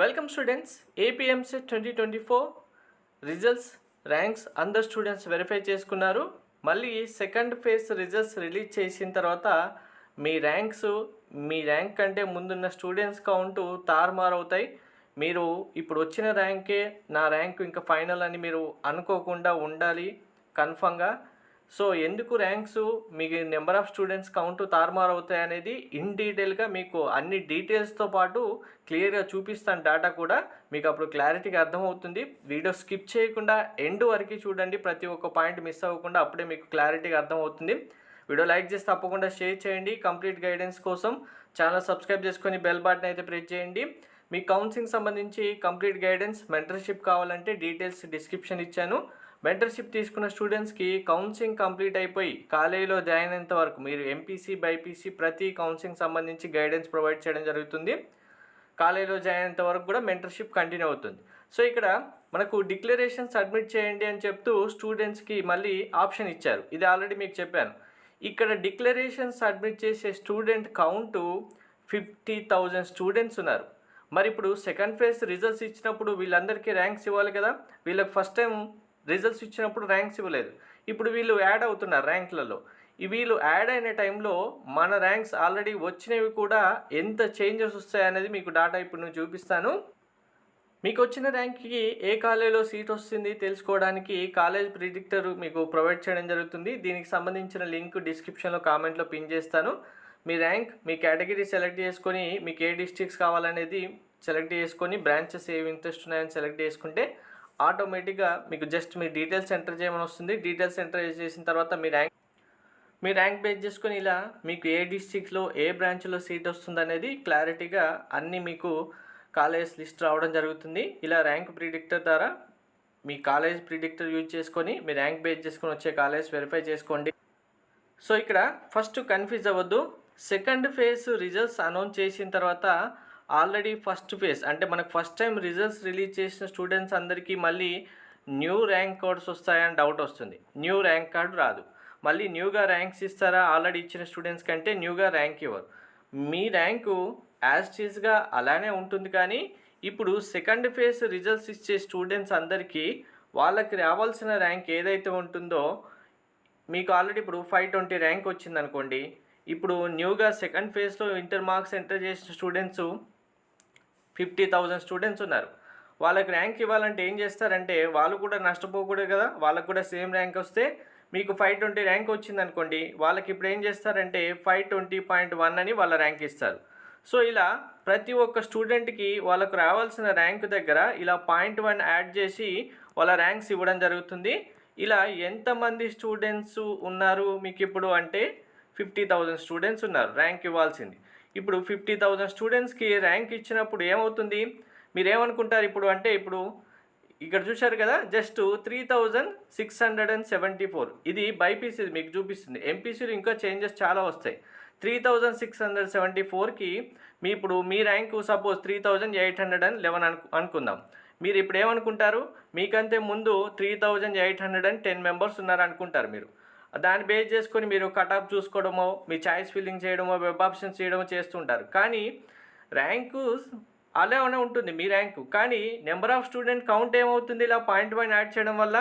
Welcome students. APMC 2024 results ranks అందరు students verify చేసుకున్నారు. మళ్ళీ సెకండ్ ఫేజ్ రిజల్ట్స్ రిలీజ్ చేసిన తర్వాత మీ ర్యాంక్ కంటే ముందున్న స్టూడెంట్స్ కౌంటు తారుమారు అవుతాయి. మీరు ఇప్పుడు వచ్చిన ర్యాంకే నా ర్యాంకు ఇంకా ఫైనల్ అని మీరు అనుకోకుండా ఉండాలి కన్ఫర్మ్గా. సో ఎందుకు ర్యాంక్స్ మీకు నెంబర్ ఆఫ్ స్టూడెంట్స్ కౌంట్ తారుమారు అవుతాయి అనేది ఇన్ డీటెయిల్గా మీకు అన్ని డీటెయిల్స్తో పాటు క్లియర్గా చూపిస్తాను. డేటా కూడా మీకు అప్పుడు క్లారిటీగా అర్థమవుతుంది. వీడియో స్కిప్ చేయకుండా ఎండ్ వరకు చూడండి, ప్రతి ఒక్క పాయింట్ మిస్ అవ్వకుండా, అప్పుడే మీకు క్లారిటీగా అర్థమవుతుంది. వీడియో లైక్ చేసి తప్పకుండా షేర్ చేయండి. కంప్లీట్ గైడెన్స్ కోసం ఛానల్ సబ్స్క్రైబ్ చేసుకొని బెల్ బటన్ అయితే ప్రెస్ చేయండి. మీ కౌన్సిలింగ్ సంబంధించి కంప్లీట్ గైడెన్స్ మెంటర్షిప్ కావాలంటే డీటెయిల్స్ డిస్క్రిప్షన్ ఇచ్చాను. మెంటర్షిప్ తీసుకున్న స్టూడెంట్స్కి కౌన్సిలింగ్ కంప్లీట్ అయిపోయి కాలేజీలో జాయిన్ అయ్యేంత వరకు మీరు ఎంపీసీ బైపీసీ ప్రతి కౌన్సిలింగ్ సంబంధించి గైడెన్స్ ప్రొవైడ్ చేయడం జరుగుతుంది. కాలేజీలో జాయిన్ అయ్యేంత వరకు కూడా మెంటర్షిప్ కంటిన్యూ అవుతుంది. సో ఇక్కడ మనకు డిక్లరేషన్ సబ్మిట్ చేయండి అని చెప్తూ స్టూడెంట్స్కి మళ్ళీ ఆప్షన్ ఇచ్చారు. ఇది ఆల్రెడీ మీకు చెప్పాను. ఇక్కడ డిక్లరేషన్ సబ్మిట్ చేసే స్టూడెంట్ కౌంటు 50,000 స్టూడెంట్స్ ఉన్నారు. మరి ఇప్పుడు సెకండ్ ఫేజ్ రిజల్ట్స్ ఇచ్చినప్పుడు వీళ్ళందరికీ ర్యాంక్స్ ఇవ్వాలి కదా. వీళ్ళకి ఫస్ట్ టైం రిజల్ట్స్ ఇచ్చినప్పుడు ర్యాంక్స్ ఇవ్వలేదు. ఇప్పుడు వీళ్ళు యాడ్ అవుతున్నారు ర్యాంక్లలో. వీళ్ళు యాడ్ అయిన టైంలో మన ర్యాంక్స్ ఆల్రెడీ వచ్చినవి కూడా ఎంత చేంజెస్ వస్తాయనేది మీకు డాటా ఇప్పుడు నేను చూపిస్తాను. మీకు వచ్చిన ర్యాంక్కి ఏ కాలేజీలో సీట్ వస్తుంది తెలుసుకోవడానికి కాలేజ్ ప్రిడిక్టర్ మీకు ప్రొవైడ్ చేయడం జరుగుతుంది. దీనికి సంబంధించిన లింక్ డిస్క్రిప్షన్లో కామెంట్లో పిన్ చేస్తాను. మీ ర్యాంక్ మీ కేటగిరీ సెలెక్ట్ చేసుకొని మీకు ఏ డిస్ట్రిక్ట్స్ కావాలనేది సెలెక్ట్ చేసుకొని బ్రాంచెస్ ఏవి ఇంట్రెస్ట్ ఉన్నాయని సెలెక్ట్ చేసుకుంటే ఆటోమేటిక్గా మీకు జస్ట్ మీ డీటెయిల్స్ ఎంటర్ చేయమని వస్తుంది. డీటెయిల్స్ ఎంటర్ చేసిన తర్వాత మీ ర్యాంక్ బేస్ చేసుకొని ఇలా మీకు ఏ డిస్ట్రిక్ట్లో ఏ బ్రాంచ్లో సీట్ వస్తుంది అనేది క్లారిటీగా అన్నీ మీకు కాలేజ్ లిస్ట్ రావడం జరుగుతుంది. ఇలా ర్యాంక్ ప్రిడిక్టర్ ద్వారా మీ కాలేజ్ ప్రిడిక్టర్ యూజ్ చేసుకొని మీ ర్యాంక్ బేస్ చేసుకొని వచ్చే కాలేజ్ వెరిఫై చేసుకోండి. సో ఇక్కడ ఫస్ట్ కన్ఫ్యూజ్ అవ్వద్దు. సెకండ్ ఫేజ్ రిజల్ట్స్ అనౌన్స్ చేసిన తర్వాత ఆల్రెడీ ఫస్ట్ ఫేజ్ అంటే మనకు ఫస్ట్ టైం రిజల్ట్స్ రిలీజ్ చేసిన స్టూడెంట్స్ అందరికీ మళ్ళీ న్యూ ర్యాంక్ కార్డ్స్ వస్తాయని డౌట్ వస్తుంది. న్యూ ర్యాంక్ కార్డు రాదు. మళ్ళీ న్యూగా ర్యాంక్స్ ఇస్తారా? ఆల్రెడీ ఇచ్చిన స్టూడెంట్స్ కంటే న్యూగా ర్యాంక్ ఇవ్వరు. మీ ర్యాంకు యాజ్ టీజ్గా అలానే ఉంటుంది. కానీ ఇప్పుడు సెకండ్ ఫేజ్ రిజల్ట్స్ ఇచ్చే స్టూడెంట్స్ అందరికీ వాళ్ళకి రావాల్సిన ర్యాంక్ ఏదైతే ఉంటుందో, మీకు ఆల్రెడీ ఇప్పుడు 520 ర్యాంక్ వచ్చిందనుకోండి. ఇప్పుడు న్యూగా సెకండ్ ఫేజ్లో ఇంటర్ మార్క్స్ ఎంటర్ చేసిన స్టూడెంట్స్ 50,000 స్టూడెంట్స్ ఉన్నారు. వాళ్ళకి ర్యాంక్ ఇవ్వాలంటే ఏం చేస్తారంటే వాళ్ళు కూడా నష్టపోకూడదు కదా. వాళ్ళకు కూడా సేమ్ ర్యాంక్ వస్తే మీకు 520 ర్యాంక్ వచ్చిందనుకోండి, వాళ్ళకి ఇప్పుడు ఏం చేస్తారంటే 520.1 అని వాళ్ళ ర్యాంక్ ఇస్తారు. సో ఇలా ప్రతి ఒక్క స్టూడెంట్కి వాళ్ళకు రావాల్సిన ర్యాంక్ దగ్గర ఇలా 0.1 యాడ్ చేసి వాళ్ళ ర్యాంక్స్ ఇవ్వడం జరుగుతుంది. ఇలా ఎంతమంది స్టూడెంట్స్ ఉన్నారు మీకు ఇప్పుడు అంటే 50,000 స్టూడెంట్స్ ఉన్నారు ర్యాంక్ ఇవ్వాల్సింది. ఇప్పుడు 50,000 స్టూడెంట్స్కి ర్యాంక్ ఇచ్చినప్పుడు ఏమవుతుంది మీరేమనుకుంటారు ఇప్పుడు అంటే, ఇప్పుడు ఇక్కడ చూశారు కదా జస్ట్ 3,674 ఇది బైపీసీ మీకు చూపిస్తుంది. ఎంపీసీలు ఇంకా చేంజెస్ చాలా వస్తాయి. 3,674కి ఇప్పుడు మీ ర్యాంకు సపోజ్ 3,811 అనుకుందాం. మీరు ఇప్పుడు ఏమనుకుంటారు, మీకంటే ముందు 3,810 మెంబర్స్ ఉన్నారు అనుకుంటారు. మీరు దాన్ని బేస్ చేసుకొని మీరు కట్ ఆఫ్ చూసుకోవడమో మీ చాయిస్ ఫిల్లింగ్ చేయడమో వెబ్ ఆప్షన్స్ చేయడమో చేస్తుంటారు. కానీ ర్యాంకు అలానే ఉంటుంది మీ ర్యాంకు. కానీ నెంబర్ ఆఫ్ స్టూడెంట్ కౌంట్ ఏమవుతుంది, ఇలా 0.1 యాడ్ చేయడం వల్ల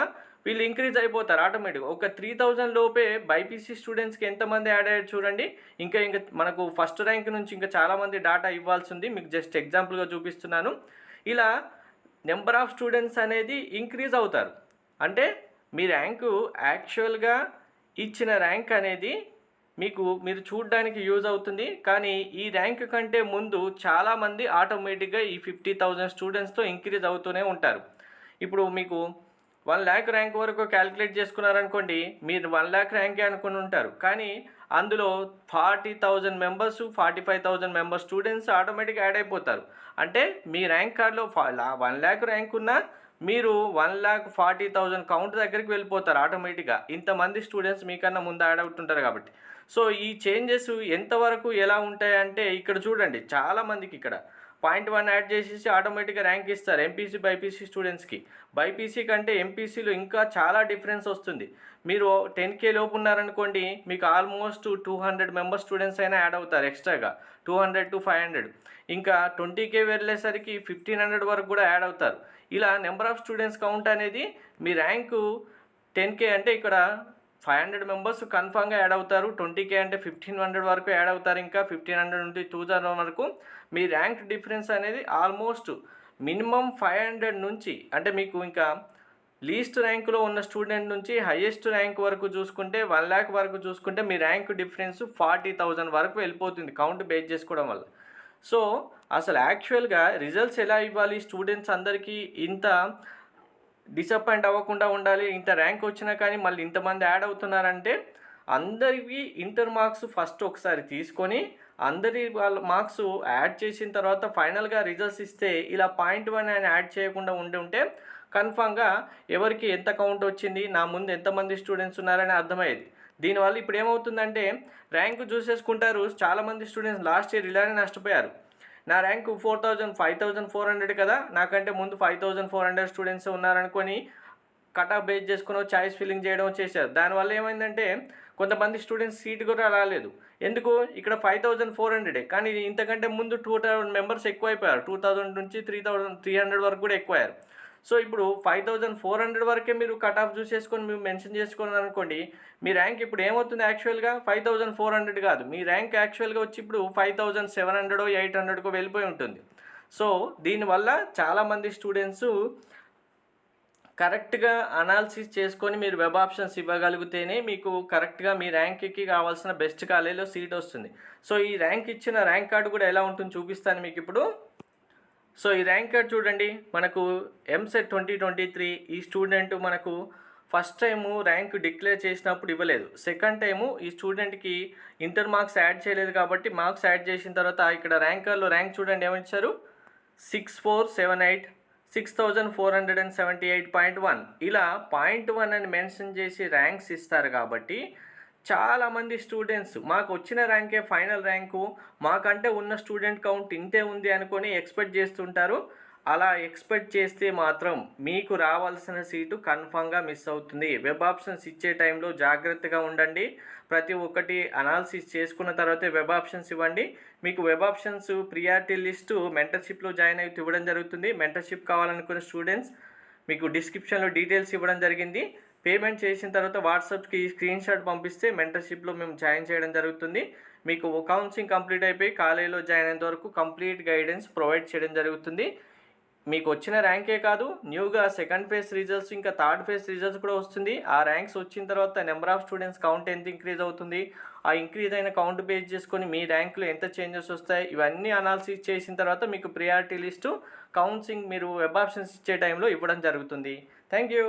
వీళ్ళు ఇంక్రీజ్ అయిపోతారు ఆటోమేటిక్గా. ఒక 3,000 లోపే బైపీసీ స్టూడెంట్స్కి ఎంతమంది యాడ్ అయ్యారు చూడండి. ఇంకా మనకు ఫస్ట్ ర్యాంక్ నుంచి ఇంకా చాలామంది డాటా ఇవ్వాల్సి ఉంది. మీకు జస్ట్ ఎగ్జాంపుల్గా చూపిస్తున్నాను. ఇలా నెంబర్ ఆఫ్ స్టూడెంట్స్ అనేది ఇంక్రీజ్ అవుతారు. అంటే మీ ర్యాంకు యాక్చువల్గా ఇచ్చిన ర్యాంక్ అనేది మీరు చూడడానికి యూజ్ అవుతుంది. కానీ ఈ ర్యాంక్ కంటే ముందు చాలామంది ఆటోమేటిక్గా ఈ 50,000 స్టూడెంట్స్తో ఇంక్రీజ్ అవుతూనే ఉంటారు. ఇప్పుడు మీకు 1 lakh ర్యాంక్ వరకు క్యాలిక్యులేట్ చేసుకున్నారనుకోండి, మీరు 1 lakh ర్యాంకే అనుకుని ఉంటారు. కానీ అందులో 40,000 మెంబర్స్ 45,000 మెంబర్స్ స్టూడెంట్స్ ఆటోమేటిక్గా యాడ్ అయిపోతారు. అంటే మీ ర్యాంక్ కార్డులో 1 lakh ర్యాంక్ ఉన్నా మీరు 1,40,000 కౌంట్ దగ్గరికి వెళ్ళిపోతారు ఆటోమేటిక్గా. ఇంతమంది స్టూడెంట్స్ మీకన్నా ముందు యాడ్ అవుతుంటారు కాబట్టి. సో ఈ చేంజెస్ ఎంతవరకు ఎలా ఉంటాయంటే ఇక్కడ చూడండి, చాలామందికి ఇక్కడ 0.1 యాడ్ చేసేసి ఆటోమేటిక్గా ర్యాంక్ ఇస్తారు ఎంపీసీ బైపీసీ స్టూడెంట్స్కి. బైపీసీ కంటే ఎంపీసీలో ఇంకా చాలా డిఫరెన్స్ వస్తుంది. మీరు 10K లోపు ఉన్నారనుకోండి, మీకు ఆల్మోస్ట్ 200 మెంబర్ స్టూడెంట్స్ అయినా యాడ్ అవుతారు ఎక్స్ట్రాగా, 200 to 500. ఇంకా 20K వెళ్ళేసరికి 1500 వరకు కూడా యాడ్ అవుతారు. ఇలా నెంబర్ ఆఫ్ స్టూడెంట్స్ కౌంట్ అనేది మీ ర్యాంకు 10K అంటే ఇక్కడ 500 మెంబర్స్ కన్ఫామ్గా యాడ్ అవుతారు. 20K అంటే 1500 వరకు యాడ్ అవుతారు. ఇంకా 1500 నుండి 2000 వరకు మీ ర్యాంక్ డిఫరెన్స్ అనేది ఆల్మోస్ట్ మినిమం 500 నుంచి, అంటే మీకు ఇంకా లీస్ట్ ర్యాంకులో ఉన్న స్టూడెంట్ నుంచి హైయెస్ట్ ర్యాంక్ వరకు చూసుకుంటే 1 lakh వరకు చూసుకుంటే మీ ర్యాంక్ డిఫరెన్స్ 40,000 వరకు వెళ్ళిపోతుంది కౌంట్ బేస్ చేసుకోవడం వల్ల. సో అసలు యాక్చువల్గా రిజల్ట్స్ ఎలా ఇవ్వాలి, స్టూడెంట్స్ అందరికీ ఇంత డిసప్పాయింట్ అవ్వకుండా ఉండాలి, ఇంత ర్యాంక్ వచ్చినా కానీ మళ్ళీ ఇంతమంది యాడ్ అవుతున్నారంటే అందరికీ ఇంటర్ మార్క్స్ ఫస్ట్ ఒకసారి తీసుకొని అందరి వాళ్ళ మార్క్స్ యాడ్ చేసిన తర్వాత ఫైనల్గా రిజల్ట్స్ ఇస్తే ఇలా 0.1 అని యాడ్ చేయకుండా ఉంటే కన్ఫామ్గా ఎవరికి ఎంత కౌంట్ వచ్చింది, నా ముందు ఎంతమంది స్టూడెంట్స్ ఉన్నారని అర్థమయ్యేది. దీనివల్ల ఇప్పుడు ఏమవుతుందంటే ర్యాంకు చూసేసుకుంటారు, చాలామంది స్టూడెంట్స్ లాస్ట్ ఇయర్ ఇలానే నష్టపోయారు. నా ర్యాంకు 5400 కదా, నాకంటే ముందు 5400 స్టూడెంట్స్ ఉన్నారనుకొని కట్ ఆఫ్ బేస్ చేసుకుని చాయిస్ ఫిల్లింగ్ చేయడం చేశారు. దానివల్ల ఏమైందంటే కొంతమంది స్టూడెంట్స్ సీట్ కూడా రాలేదు. ఎందుకు, ఇక్కడ 5400 కానీ ఇంతకంటే ముందు 2000 మెంబర్స్ ఎక్కువైపోయారు, 2000 నుంచి 3300 వరకు కూడా ఎక్కువయ్యారు. సో ఇప్పుడు 5400 వరకే మీరు కట్ ఆఫ్ చూసేసుకొని మీరు మెన్షన్ చేసుకుని అనుకోండి, మీ ర్యాంక్ ఇప్పుడు ఏమవుతుంది యాక్చువల్గా 5400 కాదు, మీ ర్యాంక్ యాక్చువల్గా వచ్చి ఇప్పుడు 5700 800 వెళ్ళిపోయి ఉంటుంది. సో దీనివల్ల చాలామంది స్టూడెంట్స్ కరెక్ట్గా అనాలిసిస్ చేసుకొని మీరు వెబ్ ఆప్షన్స్ ఇవ్వగలిగితేనే మీకు కరెక్ట్గా మీ ర్యాంక్కి కావాల్సిన బెస్ట్ కాలేజీలో సీట్ వస్తుంది. సో ఈ ర్యాంక్ ఇచ్చిన ర్యాంక్ కార్డు కూడా ఎలా ఉంటుందో చూపిస్తాను మీకు ఇప్పుడు. సో ఈ ర్యాంక్ కార్డ్ చూడండి, మనకు ఎంసెట్ 2023 ఈ స్టూడెంట్ మనకు ఫస్ట్ టైము ర్యాంక్ డిక్లేర్ చేసినప్పుడు ఇవ్వలేదు, సెకండ్ టైము ఈ స్టూడెంట్కి ఇంటర్ మార్క్స్ యాడ్ చేయలేదు కాబట్టి మార్క్స్ యాడ్ చేసిన తర్వాత ఇక్కడ ర్యాంకర్లో ర్యాంక్ చూడండి ఏమిచ్చారు, 6478 6478.1 ఇలా 0.1 అని మెన్షన్ చేసి ర్యాంక్స్ ఇస్తారు. కాబట్టి చాలామంది స్టూడెంట్స్ మాకు వచ్చిన ర్యాంకే ఫైనల్ ర్యాంకు, మాకంటే ఉన్న స్టూడెంట్ కౌంట్ ఇంతే ఉంది అనుకొని ఎక్స్పెక్ట్ చేస్తుంటారు. అలా ఎక్స్పెక్ట్ చేస్తే మాత్రం మీకు రావాల్సిన సీటు కన్ఫామ్గా మిస్ అవుతుంది. వెబ్ ఆప్షన్స్ ఇచ్చే టైంలో జాగ్రత్తగా ఉండండి, ప్రతి ఒక్కటి అనాలిసిస్ చేసుకున్న తర్వాతే వెబ్ ఆప్షన్స్ ఇవ్వండి. మీకు వెబ్ ఆప్షన్స్ ప్రియారిటీ లిస్టు మెంటర్షిప్లో జాయిన్ అయితే ఇవ్వడం జరుగుతుంది. మెంటర్షిప్ కావాలనుకున్న స్టూడెంట్స్ మీకు డిస్క్రిప్షన్లో డీటెయిల్స్ ఇవ్వడం జరిగింది. పేమెంట్ చేసిన తర్వాత వాట్సాప్కి స్క్రీన్ షాట్ పంపిస్తే మెంటర్షిప్లో మేము జాయిన్ చేయడం జరుగుతుంది. మీకు కౌన్సిలింగ్ కంప్లీట్ అయిపోయి కాలేజీలో జాయిన్ అయ్యేంత వరకు కంప్లీట్ గైడెన్స్ ప్రొవైడ్ చేయడం జరుగుతుంది. మీకు వచ్చిన ర్యాంకే కాదు, న్యూగా సెకండ్ ఫేజ్ రిజల్ట్స్ ఇంకా థర్డ్ ఫేజ్ రిజల్ట్స్ కూడా వస్తుంది. ఆ ర్యాంక్స్ వచ్చిన తర్వాత నెంబర్ ఆఫ్ స్టూడెంట్స్ కౌంట్ ఎంత ఇంక్రీజ్ అవుతుంది, ఆ ఇంక్రీజ్ అయిన కౌంట్ బేస్ చేసుకొని మీ ర్యాంకులో ఎంత చేంజెస్ వస్తాయి, ఇవన్నీ అనాలిసిస్ చేసిన తర్వాత మీకు ప్రియారిటీ లిస్టు కౌన్సిలింగ్ మీరు వెబ్ ఆప్షన్స్ ఇచ్చే టైంలో ఇవ్వడం జరుగుతుంది. Thank you.